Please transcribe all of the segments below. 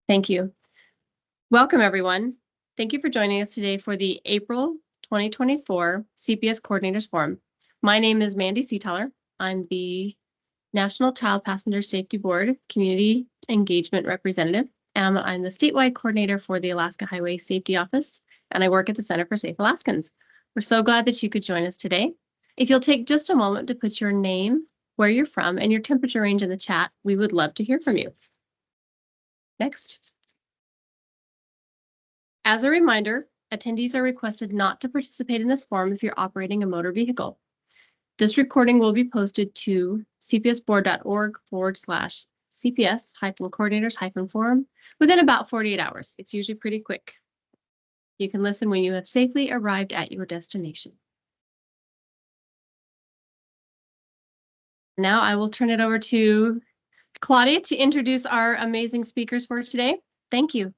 Thank you. Welcome, everyone. Thank you for joining us today for the April 2024 CPS Coordinators Forum. My name is Mandy Seetaler. I'm the National Child Passenger Safety Board Community Engagement Representative, and I'm the statewide coordinator for the Alaska Highway Safety Office, and I work at the Center for Safe Alaskans. We're so glad that you could join us today. If you'll take just a moment to put your name, where you're from, and your temperature range in the chat, we would love to hear from you. Next. As a reminder, attendees are requested not to participate in this forum if you're operating a motor vehicle. This recording will be posted to cpsboard.org/CPS-coordinators-forum within about 48 hours. It's usually pretty quick. You can listen when you have safely arrived at your destination. Now I will turn it over to Claudia to introduce our amazing speakers for today. Thank you.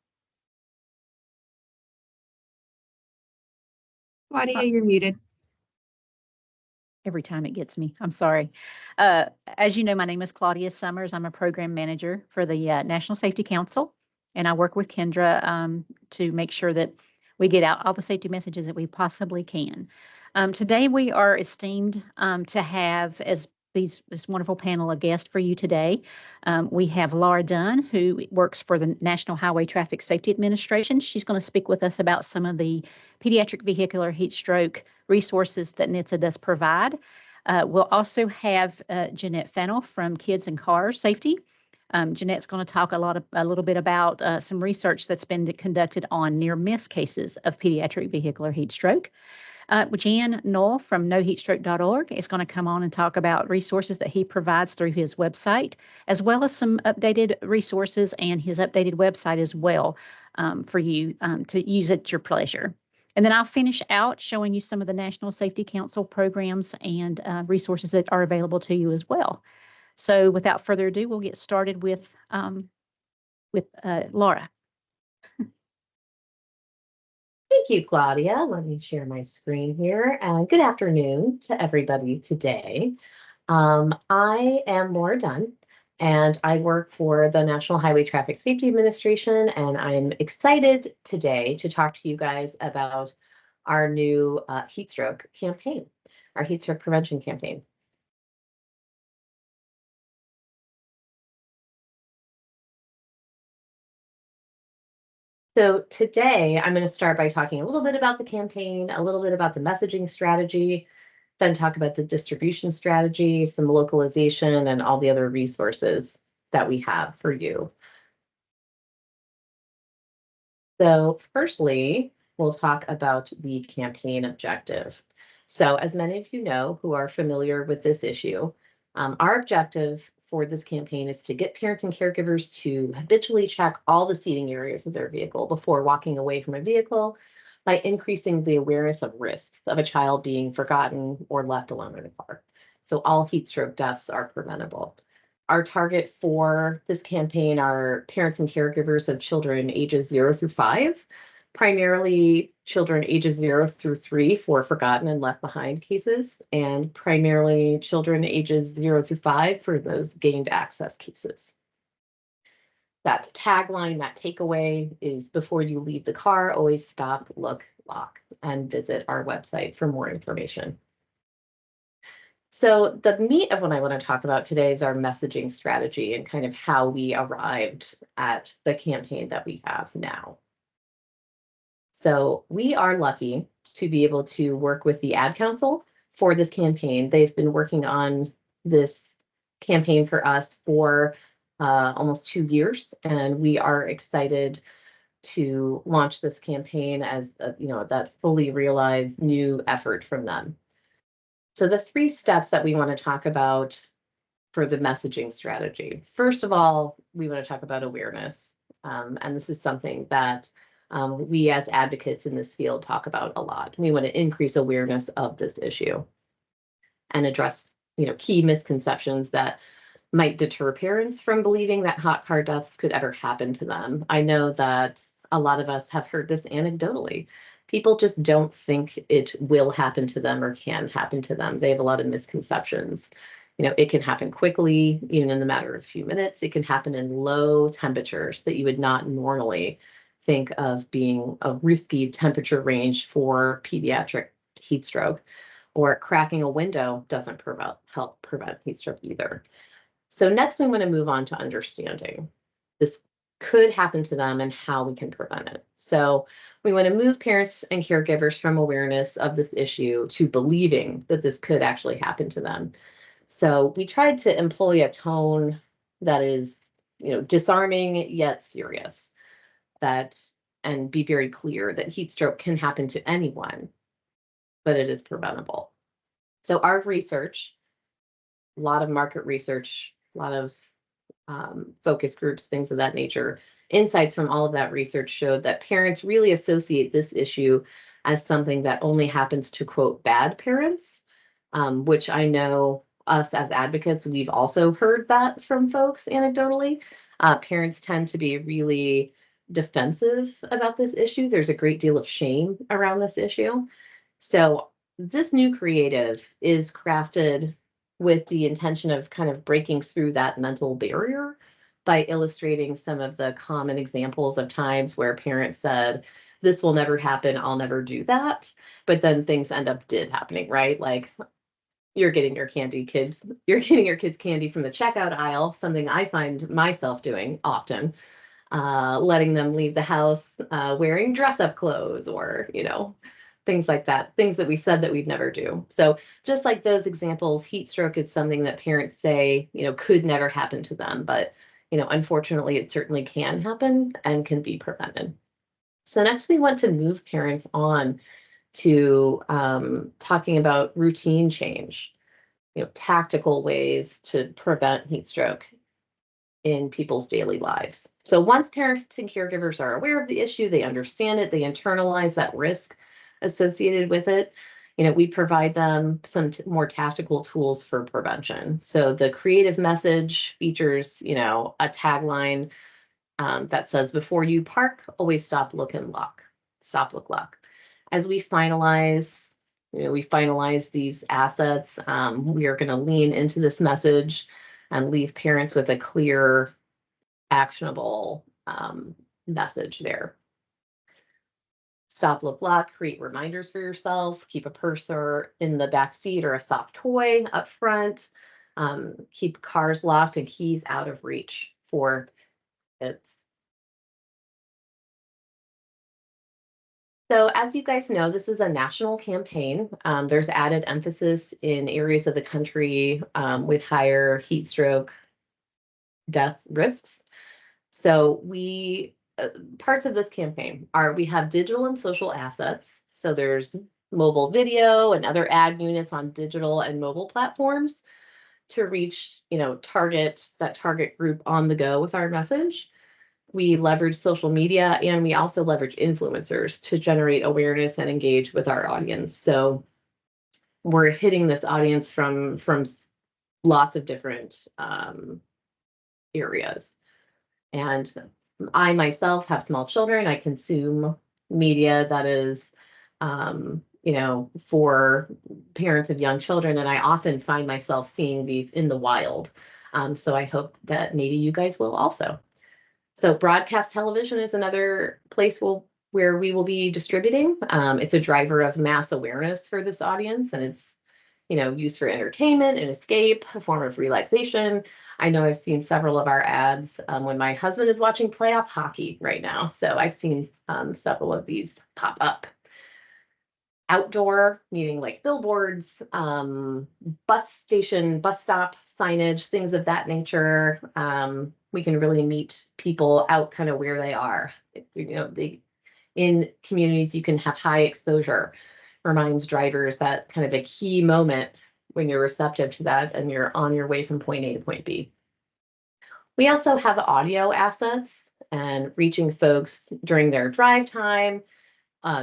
Claudia, you're muted. Every time it gets me. I'm sorry. As you know, my name is Claudia Summers. I'm a program manager for the National Safety Council, and I work with Kendra to make sure that we get out all the safety messages that we possibly can. Today, we are esteemed to have as this wonderful panel of guests for you today. We have Laura Dunn, who works for the National Highway Traffic Safety Administration. She's going to speak with us about some of the pediatric vehicular heat stroke resources that NHTSA does provide. We'll also have Janette Fennell from Kids and Cars Safety. Janette's going to talk a little bit about some research that's been conducted on near-miss cases of pediatric vehicular heat stroke. Null from noheatstroke.org is going to come on and talk about resources that he provides through his website, as well as some updated resources and his updated website as well for you to use at your pleasure. And then I'll finish out showing you some of the National Safety Council programs and resources that are available to you as well. So without further ado, we'll get started with Laura. Thank you, Claudia. Let me share my screen here. Good afternoon to everybody today. I am Laura Dunn, and I work for the National Highway Traffic Safety Administration, and I'm excited today to talk to you guys about our new heat stroke campaign, our heat stroke prevention campaign. So today I'm going to start by talking a little bit about the campaign, a little bit about the messaging strategy, then talk about the distribution strategy, some localization, and all the other resources that we have for you. So firstly, we'll talk about the campaign objective. So as many of you know who are familiar with this issue, our objective for this campaign is to get parents and caregivers to habitually check all the seating areas of their vehicle before walking away from a vehicle by increasing the awareness of risks of a child being forgotten or left alone in a car. So all heat stroke deaths are preventable. Our target for this campaign are parents and caregivers of children ages 0 through 5, primarily children ages 0 through 3 for forgotten and left behind cases, and primarily children ages 0 through 5 for those gained access cases. That tagline, that takeaway is before you leave the car, always stop, look, lock, and visit our website for more information. So the meat of what I want to talk about today is our messaging strategy and kind of how we arrived at the campaign that we have now. So we are lucky to be able to work with the Ad Council for this campaign. They've been working on this campaign for us for almost 2 years, and we are excited to launch this campaign as that fully realized new effort from them. So the 3 steps that we want to talk about for the messaging strategy. First of all, we want to talk about awareness, and this is something that we as advocates in this field talk about a lot. We want to increase awareness of this issue and address, key misconceptions that might deter parents from believing that hot car deaths could ever happen to them. I know that a lot of us have heard this anecdotally. People just don't think it will happen to them or can happen to them. They have a lot of misconceptions. It can happen quickly, even in the matter of a few minutes. It can happen in low temperatures that you would not normally think of being a risky temperature range for pediatric heat stroke, or cracking a window doesn't help prevent heat stroke either. So next we want to move on to understanding this could happen to them and how we can prevent it. So we want to move parents and caregivers from awareness of this issue to believing that this could actually happen to them. So we tried to employ a tone that is, disarming yet serious, and be very clear that heat stroke can happen to anyone, but it is preventable. So our research, a lot of market research, a lot of focus groups, things of that nature, insights from all of that research showed that parents really associate this issue as something that only happens to, quote, bad parents, which I know us as advocates, we've also heard that from folks anecdotally. Parents tend to be really defensive about this issue. There's a great deal of shame around this issue. So this new creative is crafted with the intention of kind of breaking through that mental barrier by illustrating some of the common examples of times where parents said, this will never happen, I'll never do that. But then things did happening, right? Like you're getting your kids candy from the checkout aisle, something I find myself doing often, letting them leave the house wearing dress-up clothes, or, things like that, things that we said that we'd never do. So just like those examples, heat stroke is something that parents say, could never happen to them, but, unfortunately, it certainly can happen and can be prevented. So next we want to move parents on to talking about routine change, tactical ways to prevent heat stroke in people's daily lives. So once parents and caregivers are aware of the issue, they understand it, they internalize that risk associated with it, we provide them some more tactical tools for prevention. So the creative message features, a tagline that says, before you park, always stop, look, and look. Stop, look, look. As we finalize, these assets, we are going to lean into this message and leave parents with a clear, actionable message there. Stop, look, lock, create reminders for yourself, keep a cursor in the back seat or a soft toy up front, keep cars locked and keys out of reach for kids. So as you guys know, this is a national campaign. There's added emphasis in areas of the country with higher heat stroke death risks. So parts of this campaign are, we have digital and social assets. So there's mobile video and other ad units on digital and mobile platforms to reach, target group on the go with our message. We leverage social media, and we also leverage influencers to generate awareness and engage with our audience. So we're hitting this audience from lots of different areas. And I myself have small children. I consume media that is, for parents of young children, and I often find myself seeing these in the wild. So I hope that maybe you guys will also. So broadcast television is another place where we will be distributing. It's a driver of mass awareness for this audience, and it's, used for entertainment and escape, a form of relaxation. I know I've seen several of our ads when my husband is watching playoff hockey right now. So I've seen several of these pop up. Outdoor, meaning like billboards, bus stop signage, things of that nature. We can really meet people out kind of where they are. In communities, you can have high exposure. Reminds drivers that kind of a key moment when you're receptive to that and you're on your way from point A to point B. We also have audio assets and reaching folks during their drive time,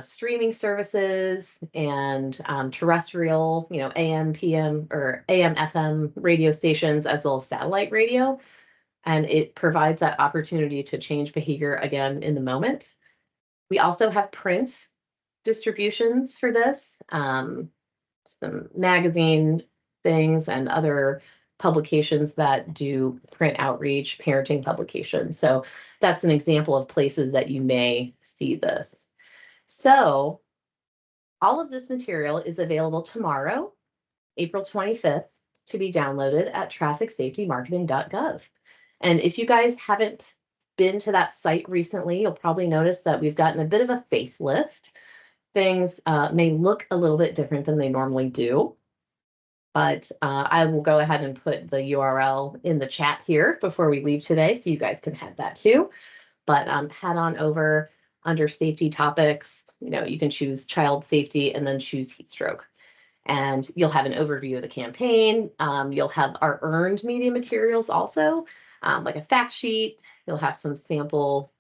streaming services, and terrestrial, AM, PM, or AM, FM radio stations, as well as satellite radio. And it provides that opportunity to change behavior again in the moment. We also have print distributions for this, some magazine things and other publications that do print outreach, parenting publications. So that's an example of places that you may see this. So all of this material is available tomorrow, April 25th, to be downloaded at trafficsafetymarketing.gov. And if you guys haven't been to that site recently, you'll probably notice that we've gotten a bit of a facelift. Things may look a little bit different than they normally do. But I will go ahead and put the URL in the chat here before we leave today, so you guys can head that too. But head on over under safety topics. You can choose child safety and then choose heat stroke. And you'll have an overview of the campaign. You'll have our earned media materials also, like a fact sheet. You'll have some sample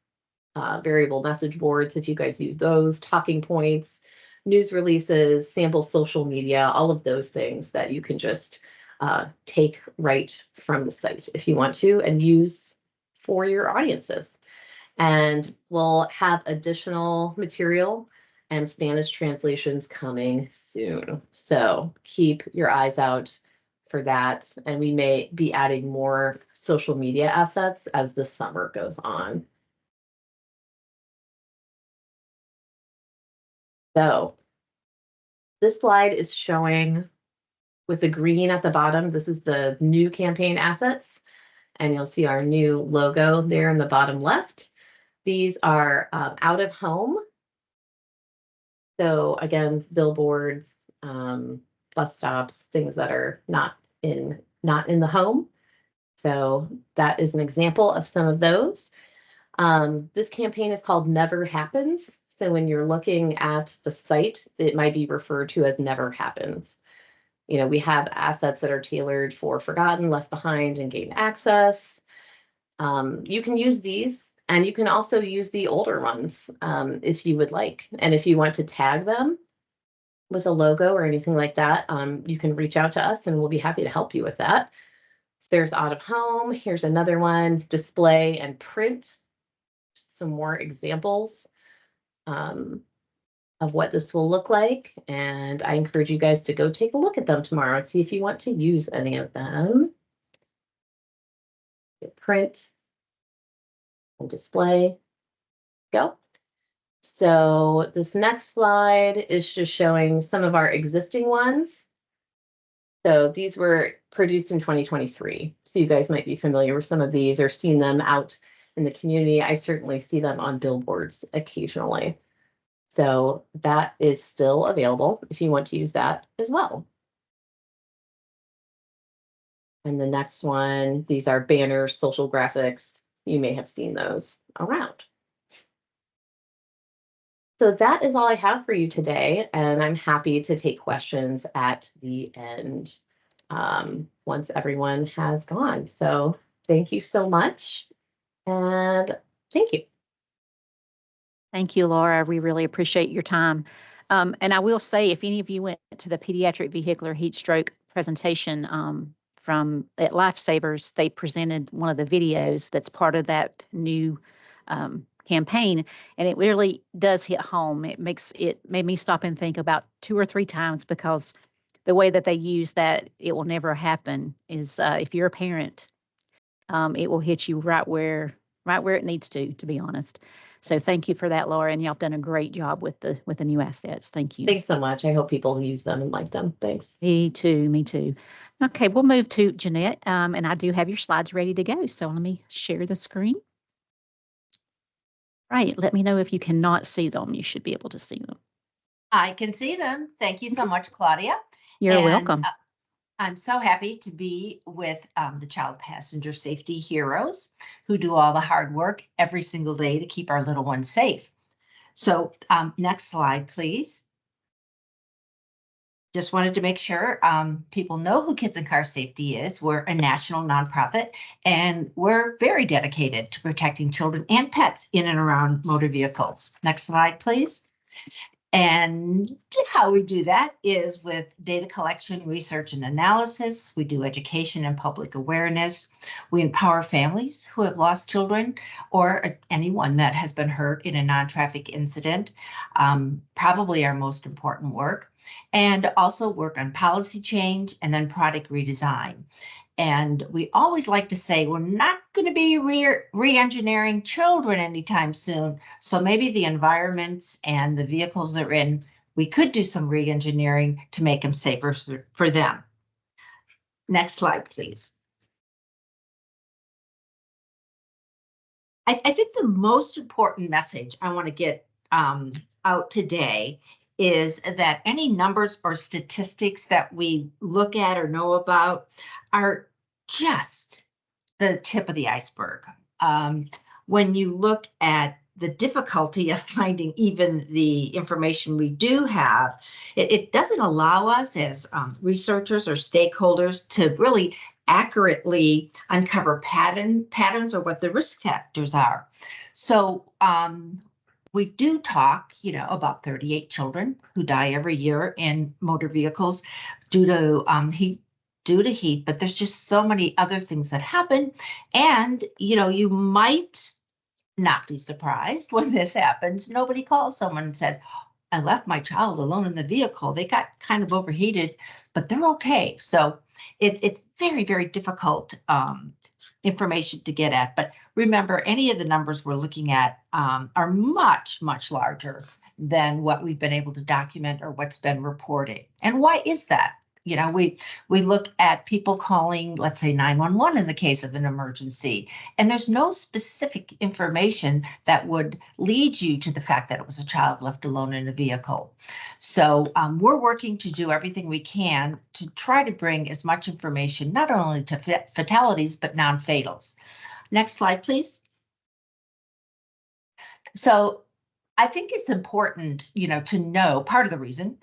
variable message boards if you guys use those, talking points, news releases, sample social media, all of those things that you can just take right from the site if you want to and use for your audiences. And we'll have additional material and Spanish translations coming soon. So keep your eyes out for that. And we may be adding more social media assets as the summer goes on. So this slide is showing with the green at the bottom, this is the new campaign assets. And you'll see our new logo there in the bottom left. These are out of home. So again, billboards, bus stops, things that are not in the home. So that is an example of some of those. This campaign is called Never Happens. So when you're looking at the site, it might be referred to as Never Happens. We have assets that are tailored for forgotten, left behind, and gain access. You can use these, and you can also use the older ones if you would like. And if you want to tag them with a logo or anything like that, you can reach out to us and we'll be happy to help you with that. So there's out of home. Here's another one, display and print. Some more examples of what this will look like. And I encourage you guys to go take a look at them tomorrow and see if you want to use any of them. Print and display. Go. So this next slide is just showing some of our existing ones. So these were produced in 2023. So you guys might be familiar with some of these or seen them out in the community. I certainly see them on billboards occasionally. So that is still available if you want to use that as well. And the next one, these are banners, social graphics. You may have seen those around. So that is all I have for you today, and I'm happy to take questions at the end once everyone has gone. So thank you so much, and thank you. Thank you, Laura. We really appreciate your time. And I will say, if any of you went to the Pediatric Vehicular Heatstroke presentation from at Lifesavers, they presented one of the videos that's part of that new campaign, and it really does hit home. It made me stop and think about 2 or 3 times, because the way that they use that, it will never happen, is if you're a parent, it will hit you right where it needs to be honest. So thank you for that, Laura, and y'all have done a great job with the new assets. Thank you. Thanks so much. I hope people use them and like them. Thanks. Me too. Okay, we'll move to Janette, and I do have your slides ready to go. So let me share the screen. Right, let me know if you cannot see them. You should be able to see them. I can see them. Thank you so much, Claudia. You're welcome. I'm so happy to be with the Child Passenger Safety Heroes, who do all the hard work every single day to keep our little ones safe. So next slide, please. Just wanted to make sure people know who Kids in Car Safety is. We're a national nonprofit, and we're very dedicated to protecting children and pets in and around motor vehicles. Next slide, please. And how we do that is with data collection, research, and analysis. We do education and public awareness. We empower families who have lost children or anyone that has been hurt in a non-traffic incident. Probably our most important work and also work on policy change and then product redesign. And we always like to say we're not going to be re-engineering children anytime soon. So maybe the environments and the vehicles they're in, we could do some re-engineering to make them safer for them. Next slide, please. I think the most important message I want to get out today is that any numbers or statistics that we look at or know about are just the tip of the iceberg. When you look at the difficulty of finding even the information we do have, it doesn't allow us as researchers or stakeholders to really accurately uncover patterns or what the risk factors are. So we do talk, about 38 children who die every year in motor vehicles due to heat, but there's just so many other things that happen. And, you might not be surprised when this happens. Nobody calls someone and says, I left my child alone in the vehicle. They got kind of overheated, but they're okay. So it's very, very difficult information to get at. But remember, any of the numbers we're looking at are much, much larger than what we've been able to document or what's been reported. And why is that? We look at people calling, let's say 911 in the case of an emergency, and there's no specific information that would lead you to the fact that it was a child left alone in a vehicle. So we're working to do everything we can to try to bring as much information, not only to fatalities, but non-fatals. Next slide, please. So I think it's important, to know part of the reason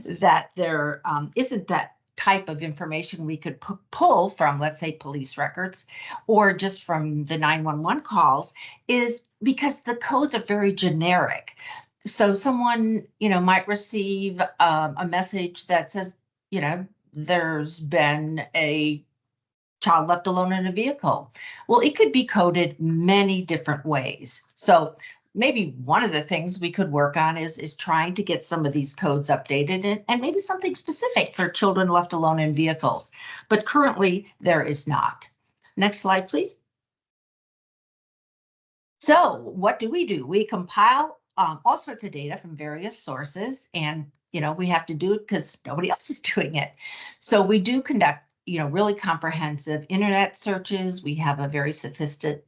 that there isn't that type of information we could pull from, let's say, police records or just from the 911 calls is because the codes are very generic. So someone, might receive a message that says, there's been a child left alone in a vehicle. Well, it could be coded many different ways. So maybe one of the things we could work on is trying to get some of these codes updated and maybe something specific for children left alone in vehicles. But currently there is not. Next slide, please. So what do? We compile all sorts of data from various sources, and we have to do it because nobody else is doing it. So we do conduct really comprehensive internet searches. We have a very sophisticated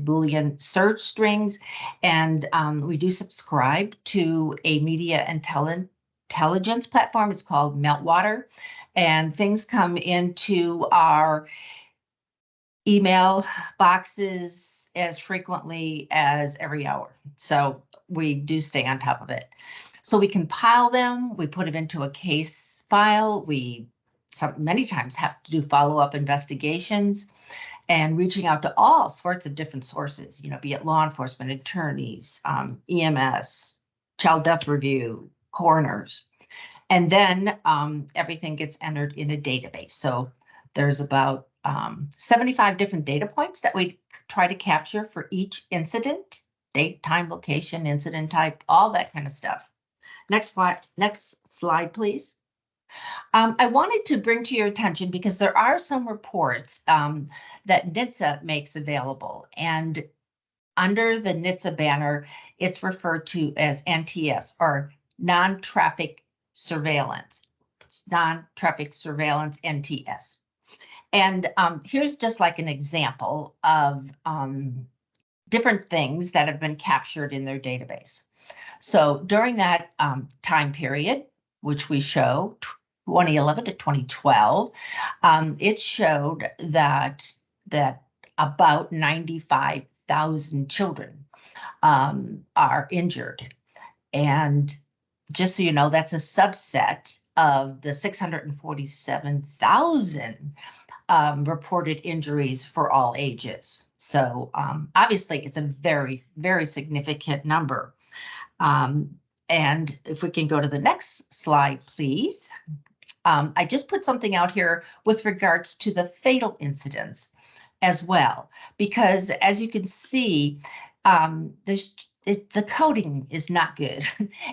Boolean search strings, and we do subscribe to a media intelligence platform. It's called Meltwater, and things come into our email boxes as frequently as every hour. So we do stay on top of it. So we compile them, we put them into a case file. Many times have to do follow-up investigations and reaching out to all sorts of different sources, be it law enforcement, attorneys, EMS, child death review, coroners. And then everything gets entered in a database. So there's about 75 different data points that we try to capture for each incident, date, time, location, incident type, all that kind of stuff. Next slide, please. I wanted to bring to your attention because there are some reports that NHTSA makes available, and under the NHTSA banner, it's referred to as NTS, or non-traffic surveillance. It's non-traffic surveillance, NTS. And here's just like an example of different things that have been captured in their database. So during that time period, which we show 2011 to 2012, it showed that about 95,000 children are injured. And just so you know, that's a subset of the 647,000 reported injuries for all ages. So obviously it's a very, very significant number. And if we can go to the next slide, please. I just put something out here with regards to the fatal incidents as well, because as you can see, the coding is not good.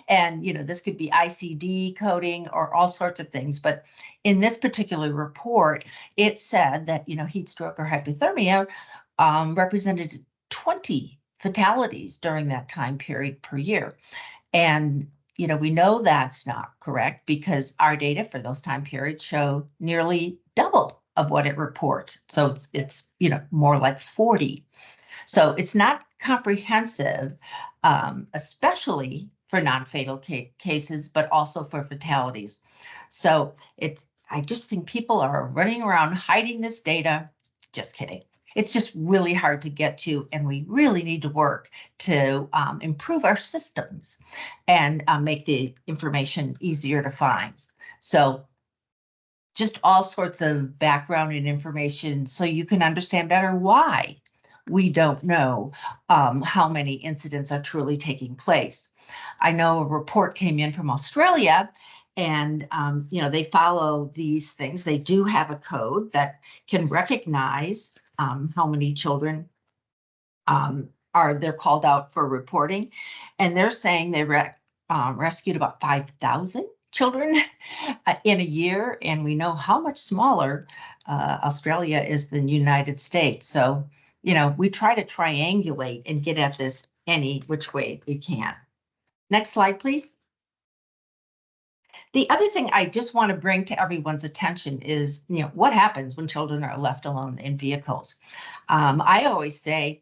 And, this could be ICD coding or all sorts of things. But in this particular report, it said that, heat stroke or hypothermia represented 20 fatalities during that time period per year. And, we know that's not correct because our data for those time periods show nearly double of what it reports. So it's more like 40. So it's not comprehensive, especially for non-fatal cases, but also for fatalities. So I just think people are running around hiding this data. Just kidding. It's just really hard to get to, and we really need to work to improve our systems and make the information easier to find. So just all sorts of background and information so you can understand better why we don't know how many incidents are truly taking place. I know a report came in from Australia, and they follow these things. They do have a code that can recognize how many children they're called out for reporting, and they're saying they rescued about 5,000 children in a year, and we know how much smaller Australia is than the United States. So, we try to triangulate and get at this any which way we can. Next slide, please. The other thing I just want to bring to everyone's attention is, what happens when children are left alone in vehicles. I always say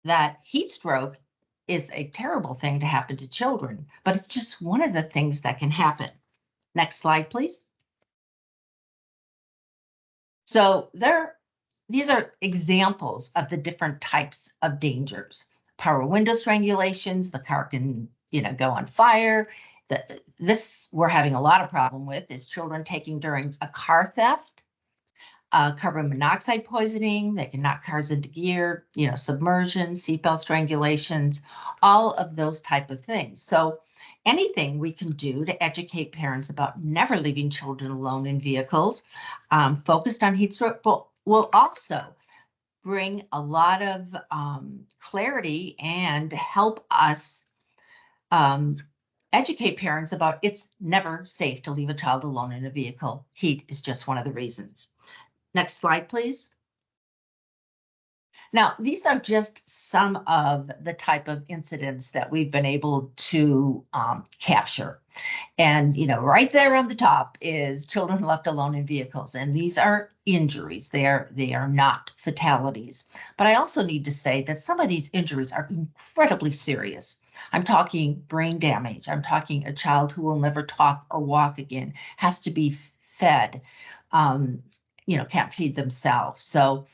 that heat stroke is a terrible thing to happen to children, but it's just one of the things that can happen. Next slide, please. So these are examples of the different types of dangers. Power window strangulations, the car can, go on fire. This we're having a lot of problem with is children taking during a car theft, carbon monoxide poisoning. They can knock cars into gear, submersion, seatbelt strangulations, all of those type of things. So anything we can do to educate parents about never leaving children alone in vehicles, focused on heat stroke, will also bring a lot of clarity and help us educate parents about it's never safe to leave a child alone in a vehicle. Heat is just one of the reasons. Next slide, please. Now, these are just some of the type of incidents that we've been able to capture. And, right there on the top is children left alone in vehicles. And these are injuries. They are not fatalities. But I also need to say that some of these injuries are incredibly serious. I'm talking brain damage. I'm talking a child who will never talk or walk again, has to be fed, can't feed themselves. So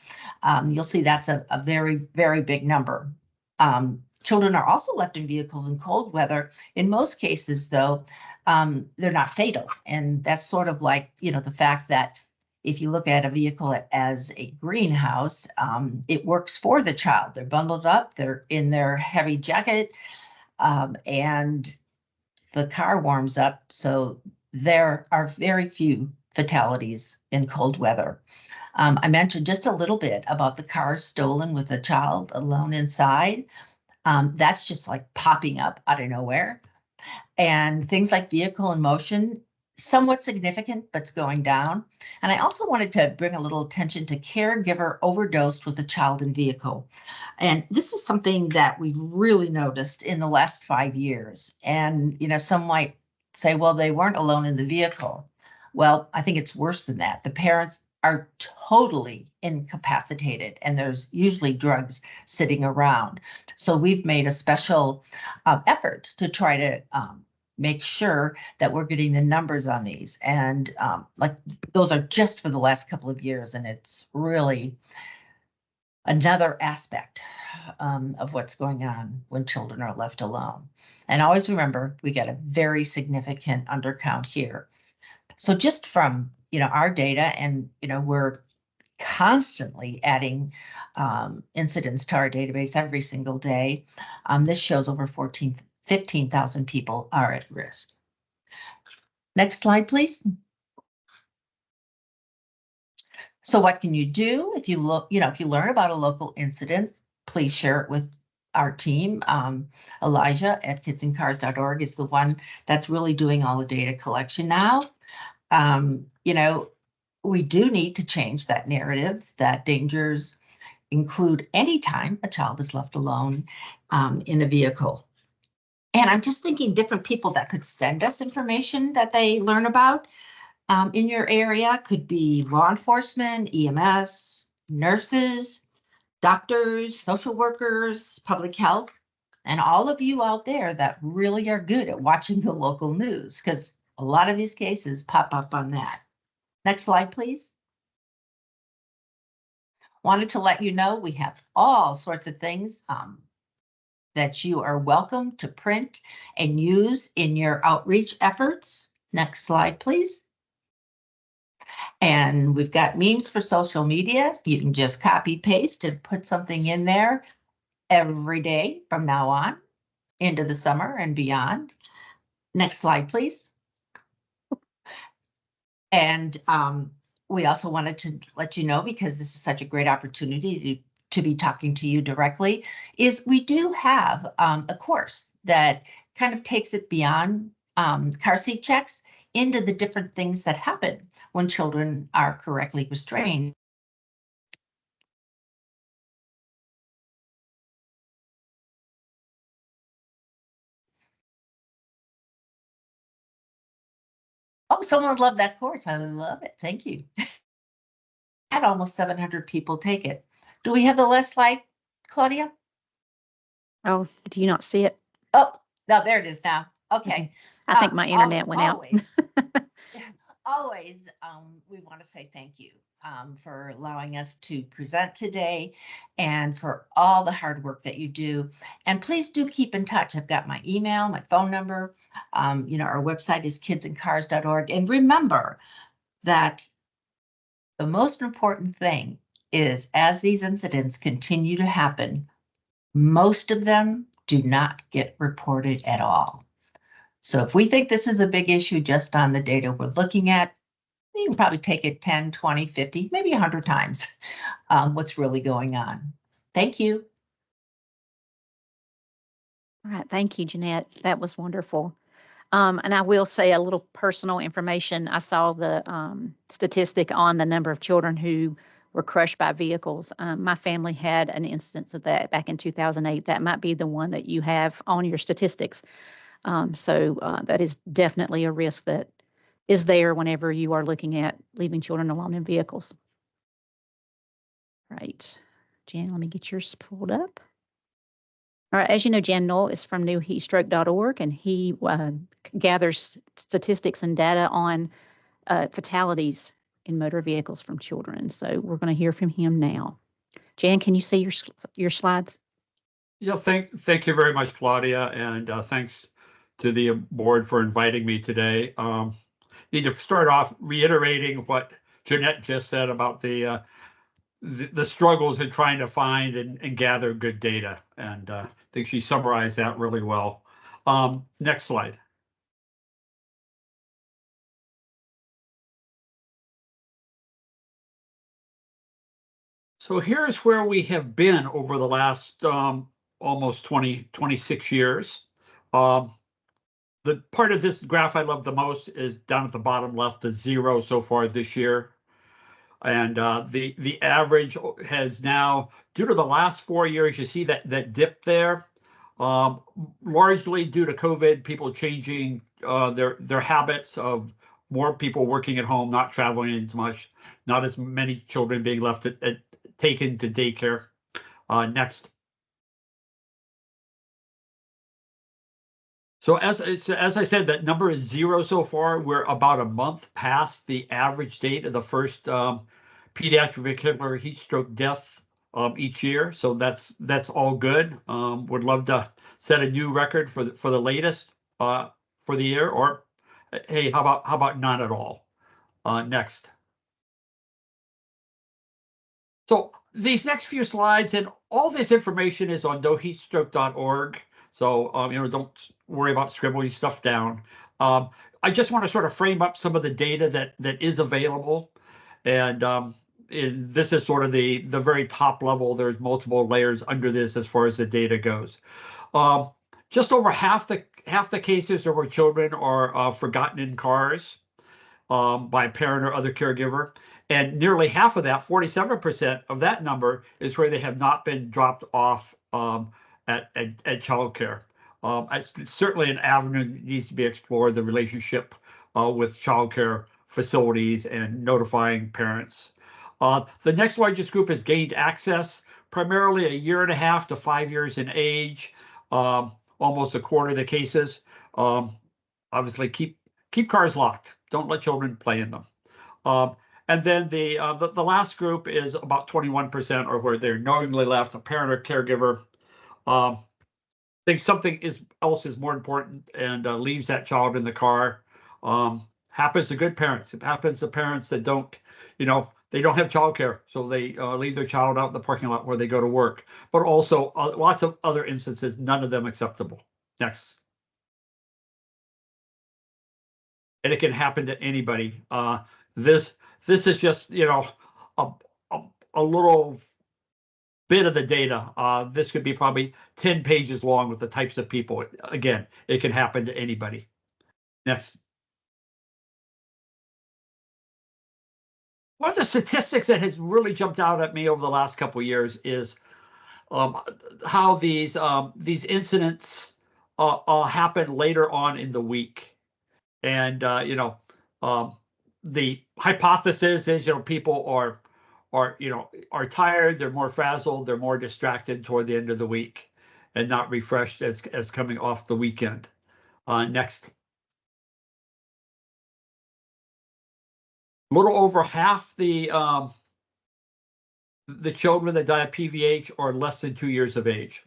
you'll see that's a very, very big number. Children are also left in vehicles in cold weather. In most cases, though, they're not fatal. And that's sort of like, the fact that if you look at a vehicle as a greenhouse, it works for the child. They're bundled up, they're in their heavy jacket, and the car warms up. So there are very few fatalities in cold weather. I mentioned just a little bit about the car stolen with a child alone inside. That's just like popping up out of nowhere. And things like vehicle in motion, somewhat significant, but it's going down. And I also wanted to bring a little attention to caregiver overdosed with a child in vehicle. And this is something that we've really noticed in the last 5 years. And, some might say, well, they weren't alone in the vehicle. Well, I think it's worse than that. The parents are totally incapacitated, and there's usually drugs sitting around. So we've made a special effort to try to make sure that we're getting the numbers on these. And those are just for the last couple of years, and it's really another aspect of what's going on when children are left alone. And always remember, we get a very significant undercount here. So just from, our data, and, we're constantly adding incidents to our database every single day. This shows over 15,000 people are at risk. Next slide, please. So what can you do if you look, if you learn about a local incident, please share it with our team. Elijah at kidsandcars.org is the one that's really doing all the data collection now. You know, we do need to change that narrative that dangers include any time a child is left alone in a vehicle. And I'm just thinking different people that could send us information that they learn about in your area. Could be law enforcement, EMS, nurses, doctors, social workers, public health, and all of you out there that really are good at watching the local news, because a lot of these cases pop up on that. Next slide, please. Wanted to let you know we have all sorts of things that you are welcome to print and use in your outreach efforts. Next slide, please. And we've got memes for social media. You can just copy, paste, and put something in there every day from now on into the summer and beyond. Next slide, please. And we also wanted to let you know, because this is such a great opportunity to be talking to you directly, is we do have a course that kind of takes it beyond car seat checks into the different things that happen when children are correctly restrained. Oh, someone loved that course. I love it. Thank you. Had almost 700 people take it. Do we have the last slide, Claudia? Oh, do you not see it? Oh, no, there it is now. Okay. I think my internet went out. Always, we want to say thank you for allowing us to present today and for all the hard work that you do. And please do keep in touch. I've got my email, my phone number. You know, our website is kidsandcars.org. And remember that the most important thing is, as these incidents continue to happen, most of them do not get reported at all. So if we think this is a big issue just on the data we're looking at, you can probably take it 10, 20, 50, maybe 100 times what's really going on. Thank you. All right, thank you, Janette. That was wonderful. And I will say a little personal information. I saw the statistic on the number of children who were crushed by vehicles. My family had an instance of that back in 2008. That might be the one that you have on your statistics. So that is definitely a risk that is there whenever you are looking at leaving children alone in vehicles. Right. Jan, let me get yours pulled up. All right, as you know, Jan Null is from NewHeatstroke.org, and he gathers statistics and data on fatalities in motor vehicles from children. So we're going to hear from him now. Jan, can you see your slides? Yeah, thank you very much, Claudia, and thanks to the board for inviting me today. Need to start off reiterating what Janette just said about the struggles in trying to find and gather good data, and I think she summarized that really well. Next slide. So here's where we have been over the last almost 26 years. The part of this graph I love the most is down at the bottom left, the 0 so far this year. And the average has now, due to the last 4 years, you see that dip there, largely due to COVID, people changing their habits of more people working at home, not traveling as much, not as many children being left taken to daycare. Next. So as I said, that number is 0 so far. We're about a month past the average date of the first pediatric vehicular heat stroke death each year. So that's all good. Would love to set a new record for the latest for the year. Or hey, how about none at all? Next. So these next few slides and all this information is on noheatstroke.org. So, don't worry about scribbling stuff down. I just want to sort of frame up some of the data that is available. And this is sort of the very top level. There's multiple layers under this as far as the data goes. Just over half the cases are where children are forgotten in cars by a parent or other caregiver. And nearly half of that, 47% of that number, is where they have not been dropped off at childcare. It's certainly an avenue that needs to be explored, the relationship with childcare facilities and notifying parents. The next largest group has gained access, primarily 1.5 to 5 years in age, almost a quarter of the cases. Obviously, keep cars locked. Don't let children play in them. And then the last group is about 21%, or where they're knowingly left, a parent or caregiver thinks something else is more important and leaves that child in the car. Happens to good parents. It happens to parents that don't, they don't have childcare, so they leave their child out in the parking lot where they go to work. But also lots of other instances, none of them acceptable. Next. And it can happen to anybody. This is just, a little bit of the data. This could be probably 10 pages long with the types of people. Again, it can happen to anybody. Next. One of the statistics that has really jumped out at me over the last couple of years is how these incidents happen later on in the week. And the hypothesis is, people are tired, they're more frazzled, they're more distracted toward the end of the week and not refreshed as coming off the weekend. Next. A little over half the children that die of PVH are less than 2 years of age.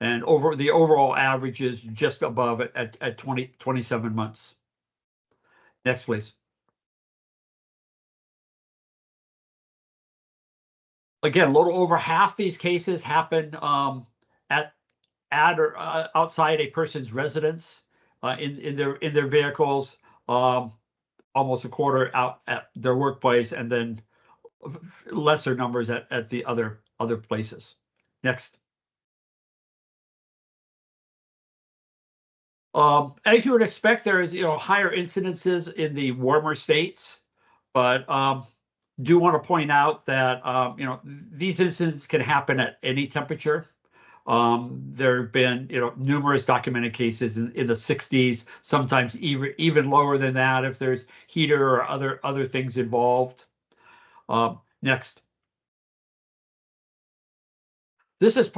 And the overall average is just above it at 27 months. Next, please. Again, a little over half these cases happen at or outside a person's residence in their vehicles. Almost a quarter out at their workplace, and then lesser numbers at the other places. Next. As you would expect, there is higher incidences in the warmer states, but do want to point out that these incidents can happen at any temperature. There have been numerous documented cases in the 60s, sometimes even lower than that if there's heater or other things involved. Next. This is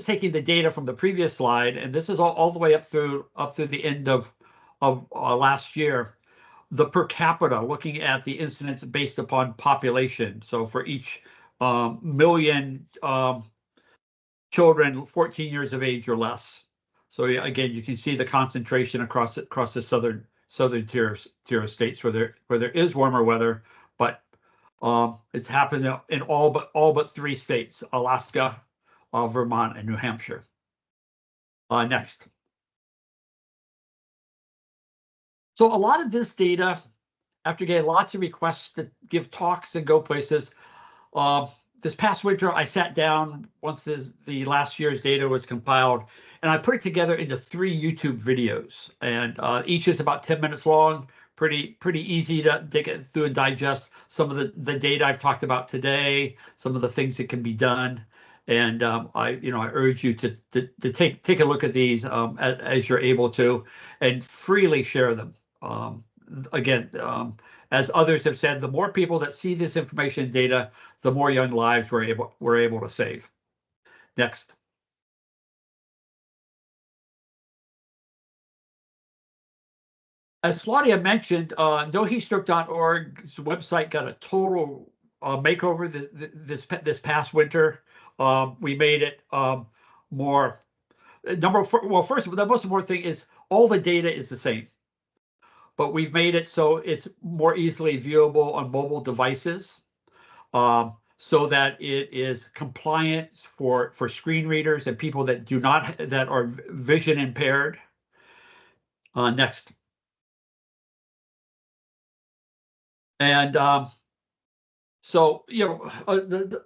taking the data from the previous slide, and this is all the way up through the end of last year. The per capita, looking at the incidence based upon population. So for each million children 14 years of age or less. So again, you can see the concentration across the southern tier of states where there is warmer weather, but it's happened in all but 3 states: Alaska, Vermont, and New Hampshire. Next. So a lot of this data, after getting lots of requests to give talks and go places, this past winter, I sat down once the last year's data was compiled, and I put it together into 3 YouTube videos, and each is about 10 minutes long. Pretty easy to get through and digest some of the data I've talked about today, some of the things that can be done, and I urge you to take a look at these as you're able to, and freely share them. Again, as others have said, the more people that see this information and data, the more young lives we're able to save. Next. As Claudia mentioned, NoHeatstroke.org's website got a total makeover this past winter. We made it more first, the most important thing is all the data is the same, but we've made it so it's more easily viewable on mobile devices, so that it is compliant for screen readers and people that are vision impaired. Next. And So,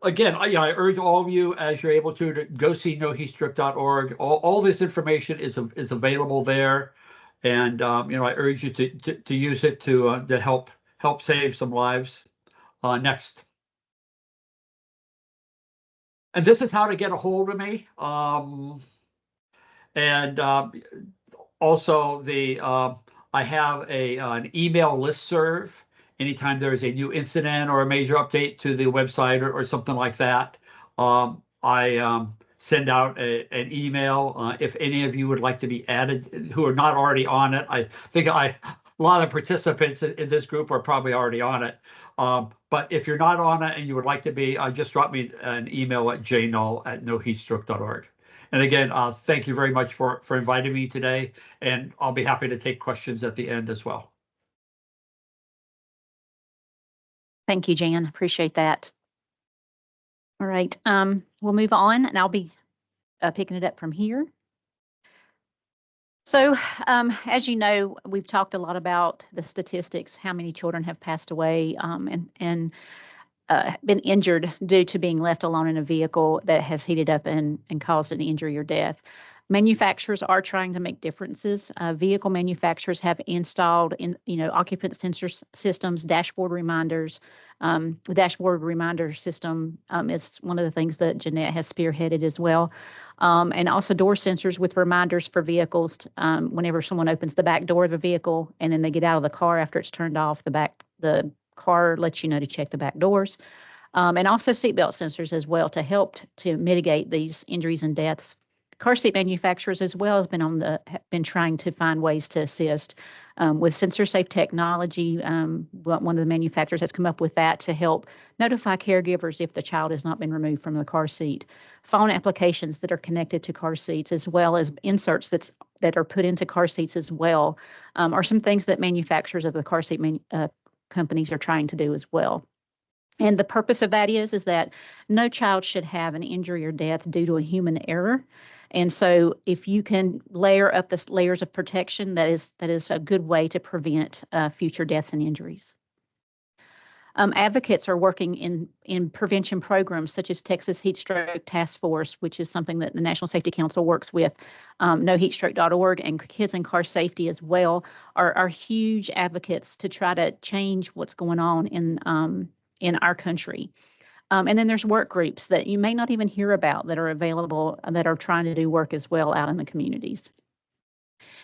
again, I urge all of you, as you're able to go see NoHeatstroke.org. All this information is available there, and I urge you to use it to help save some lives. Next, and this is how to get a hold of me. And also I have an email listserv. Anytime there is a new incident or a major update to the website or something like that, I send out an email. If any of you would like to be added who are not already on it, I think a lot of participants in this group are probably already on it. But if you're not on it and you would like to be, just drop me an email at jnull@noheatstroke.org. And again, thank you very much for inviting me today, and I'll be happy to take questions at the end as well. Thank you, Jan. Appreciate that. All right, we'll move on, and I'll be picking it up from here. So, as you know, we've talked a lot about the statistics, how many children have passed away and been injured due to being left alone in a vehicle that has heated up and caused an injury or death. Manufacturers are trying to make differences. Vehicle manufacturers have installed occupant sensor systems, dashboard reminders. The dashboard reminder system is one of the things that Janette has spearheaded as well. And also door sensors with reminders for vehicles whenever someone opens the back door of a vehicle and then they get out of the car after it's turned off, the car lets you know to check the back doors. And also seatbelt sensors as well to help to mitigate these injuries and deaths. Car seat manufacturers as well have been trying to find ways to assist with sensor safe technology. One of the manufacturers has come up with that to help notify caregivers if the child has not been removed from the car seat. Phone applications that are connected to car seats, as well as inserts that are put into car seats as well, are some things that manufacturers of the car seat companies are trying to do as well. And the purpose of that is that no child should have an injury or death due to a human error. And so if you can layer up the layers of protection, that is a good way to prevent future deaths and injuries. Advocates are working in prevention programs such as Texas Heat Stroke Task Force, which is something that the National Safety Council works with. NoHeatstroke.org and Kids in Car Safety as well are huge advocates to try to change what's going on in our country. And then there's work groups that you may not even hear about that are available that are trying to do work as well out in the communities.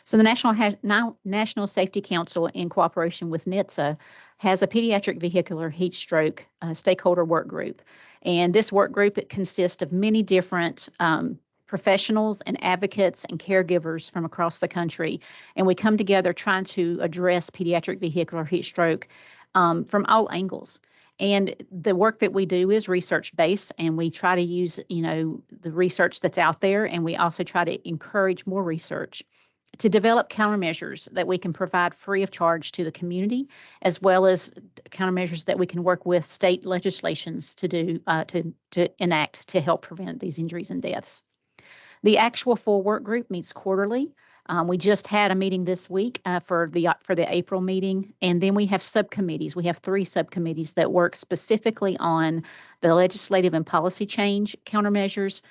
So the National Safety Council, in cooperation with NHTSA, has a Pediatric Vehicular Heatstroke stakeholder work group. And this work group, it consists of many different professionals and advocates and caregivers from across the country. And we come together trying to address pediatric vehicular heatstroke from all angles. And the work that we do is research-based, and we try to use, the research that's out there, and we also try to encourage more research to develop countermeasures that we can provide free of charge to the community, as well as countermeasures that we can work with state legislations to do to enact to help prevent these injuries and deaths. The actual full work group meets quarterly. We just had a meeting this week for the April meeting, and then we have subcommittees. We have 3 subcommittees that work specifically on the legislative and policy change countermeasures,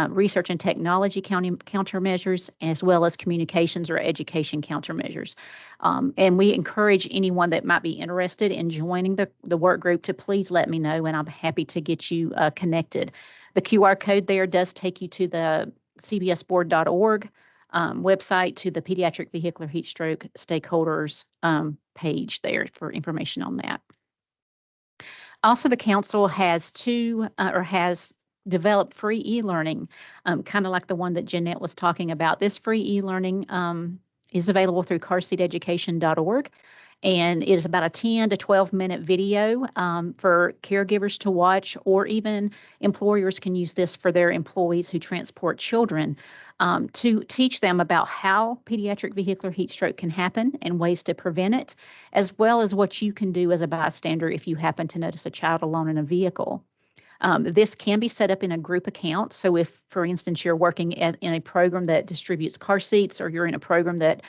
research and technology countermeasures, as well as communications or education countermeasures. And we encourage anyone that might be interested in joining the work group to please let me know, and I'm happy to get you connected. The QR code there does take you to the cbsboard.org website, to the Pediatric Vehicular Heatstroke Stakeholders page there for information on that. Also, the council has developed free e-learning, kind of like the one that Janette was talking about. This free e-learning is available through carseateducation.org. And it is about a 10 to 12 minute video for caregivers to watch, or even employers can use this for their employees who transport children to teach them about how pediatric vehicular heat stroke can happen and ways to prevent it, as well as what you can do as a bystander if you happen to notice a child alone in a vehicle. This can be set up in a group account. So if, for instance, you're working in a program that distributes car seats, or you're in a program that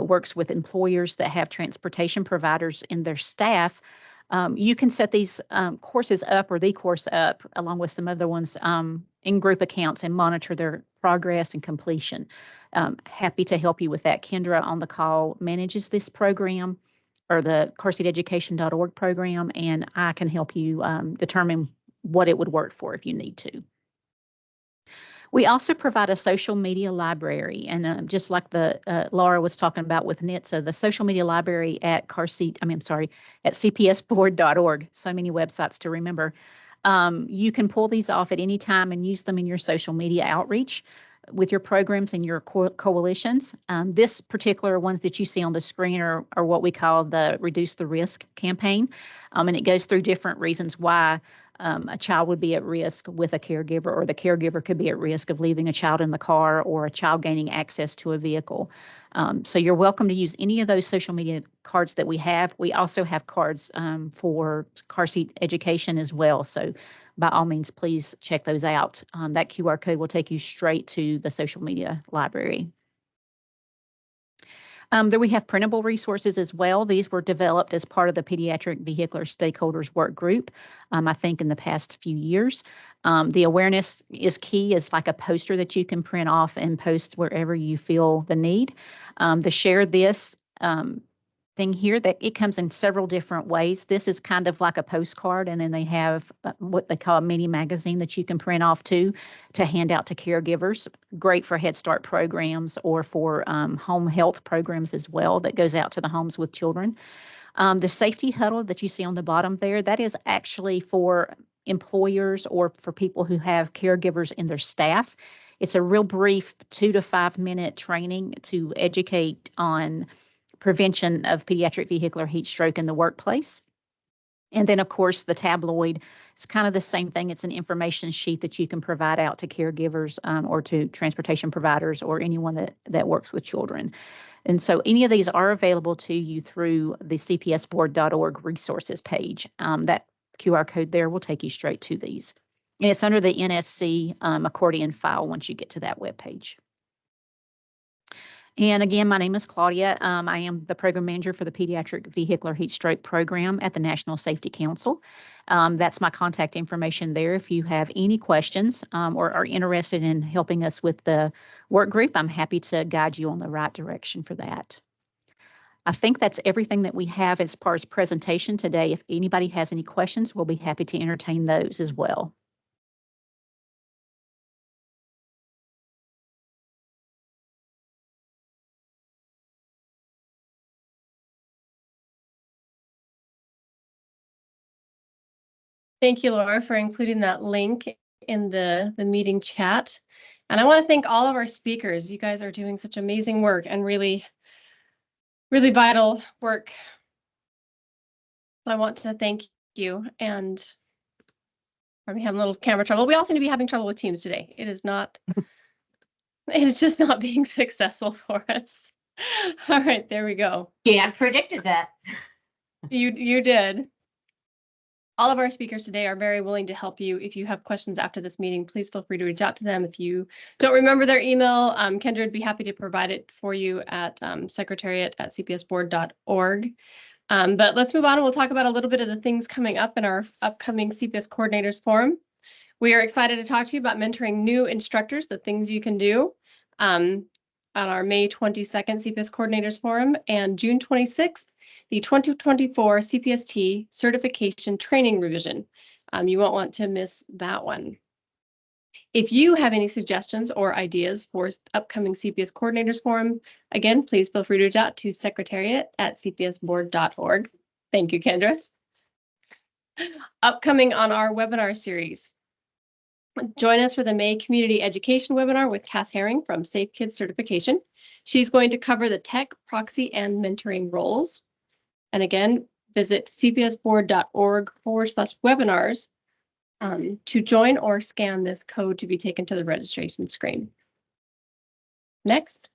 works with employers that have transportation providers in their staff, You can set these courses up or the course up along with some other ones in group accounts and monitor their progress and completion. Happy to help you with that. Kendra on the call manages this program or the carseateducation.org program, and I can help you determine what it would work for if you need to. We also provide a social media library, and just like the Laura was talking about with NHTSA, the social media library at cpsboard.org. So many websites to remember. You can pull these off at any time and use them in your social media outreach with your programs and your coalitions. This particular ones that you see on the screen are what we call the Reduce the Risk campaign, and it goes through different reasons why a child would be at risk with a caregiver, or the caregiver could be at risk of leaving a child in the car or a child gaining access to a vehicle. So you're welcome to use any of those social media cards that we have. We also have cards for car seat education as well. So by all means, please check those out. That QR code will take you straight to the social media library. There we have printable resources as well. These were developed as part of the Pediatric Vehicular Stakeholders Work Group, I think in the past few years. The awareness is key. It's like a poster that you can print off and post wherever you feel the need. The Share This thing here, that it comes in several different ways. This is kind of like a postcard, and then they have what they call a mini magazine that you can print off to hand out to caregivers. Great for Head Start programs or for home health programs as well, that goes out to the homes with children. The safety huddle that you see on the bottom there, that is actually for employers or for people who have caregivers in their staff. It's a real brief 2 to 5 minute training to educate on prevention of pediatric vehicular heat stroke in the workplace. And then, of course, the tabloid, it's kind of the same thing. It's an information sheet that you can provide out to caregivers or to transportation providers or anyone that works with children. And so any of these are available to you through the cpsboard.org resources page. That QR code there will take you straight to these. And it's under the NSC accordion file once you get to that webpage. And again, my name is Claudia. I am the program manager for the Pediatric Vehicular Heat Stroke program at the National Safety Council. That's my contact information there. If you have any questions or are interested in helping us with the work group, I'm happy to guide you on the right direction for that. I think that's everything that we have as far as presentation today. If anybody has any questions, we'll be happy to entertain those as well. Thank you, Laura, for including that link in the meeting chat. And I want to thank all of our speakers. You guys are doing such amazing work and really, really vital work. So I want to thank you. And are we having a little camera trouble? We also need to be having trouble with Teams today. It is not, it is just not being successful for us. All right, there we go. Dan predicted that. You did. All of our speakers today are very willing to help you. If you have questions after this meeting, please feel free to reach out to them. If you don't remember their email, Kendra would be happy to provide it for you at secretariat@cpsboard.org. But let's move on and we'll talk about a little bit of the things coming up in our upcoming CPS Coordinators Forum. We are excited to talk to you about mentoring new instructors, the things you can do on our May 22nd CPS Coordinators Forum, and June 26th, the 2024 CPST Certification Training Revision. You won't want to miss that one. If you have any suggestions or ideas for upcoming CPS Coordinators Forum, again, please feel free to reach out to secretariat@cpsboard.org. Thank you, Kendra. Upcoming on our webinar series. Join us for the May Community Education webinar with Cass Herring from Safe Kids Certification. She's going to cover the tech, proxy, and mentoring roles. And again, visit cpsboard.org/webinars to join or scan this code to be taken to the registration screen. Next.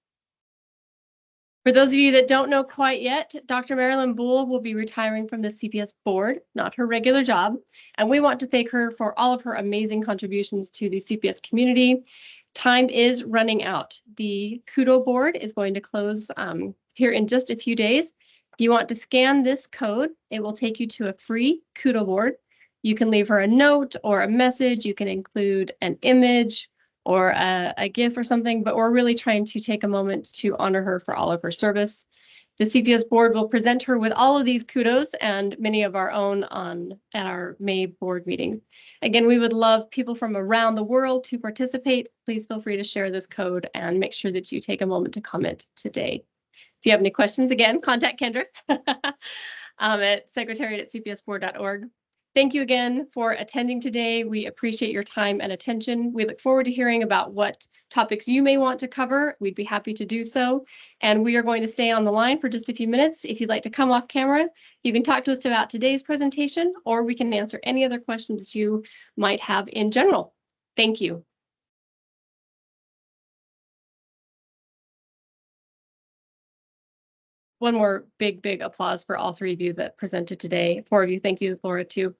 For those of you that don't know quite yet, Dr. Marilyn Bull will be retiring from the CPS board, not her regular job, and we want to thank her for all of her amazing contributions to the CPS community. Time is running out. The Kudo board is going to close here in just a few days, If you want to scan this code, it will take you to a free Kudo board. You can leave her a note or a message. You can include an image or a GIF or something, but we're really trying to take a moment to honor her for all of her service. The CPS board will present her with all of these kudos and many of our own at our May board meeting. Again, we would love people from around the world to participate. Please feel free to share this code and make sure that you take a moment to comment today. If you have any questions, again, contact Kendra at secretariat@cpsboard.org. Thank you again for attending today. We appreciate your time and attention. We look forward to hearing about what topics you may want to cover. We'd be happy to do so. And we are going to stay on the line for just a few minutes. If you'd like to come off camera, you can talk to us about today's presentation, or we can answer any other questions you might have in general. Thank you. One more big applause for all three of you that presented today. 4 of you, thank you, Laura, too.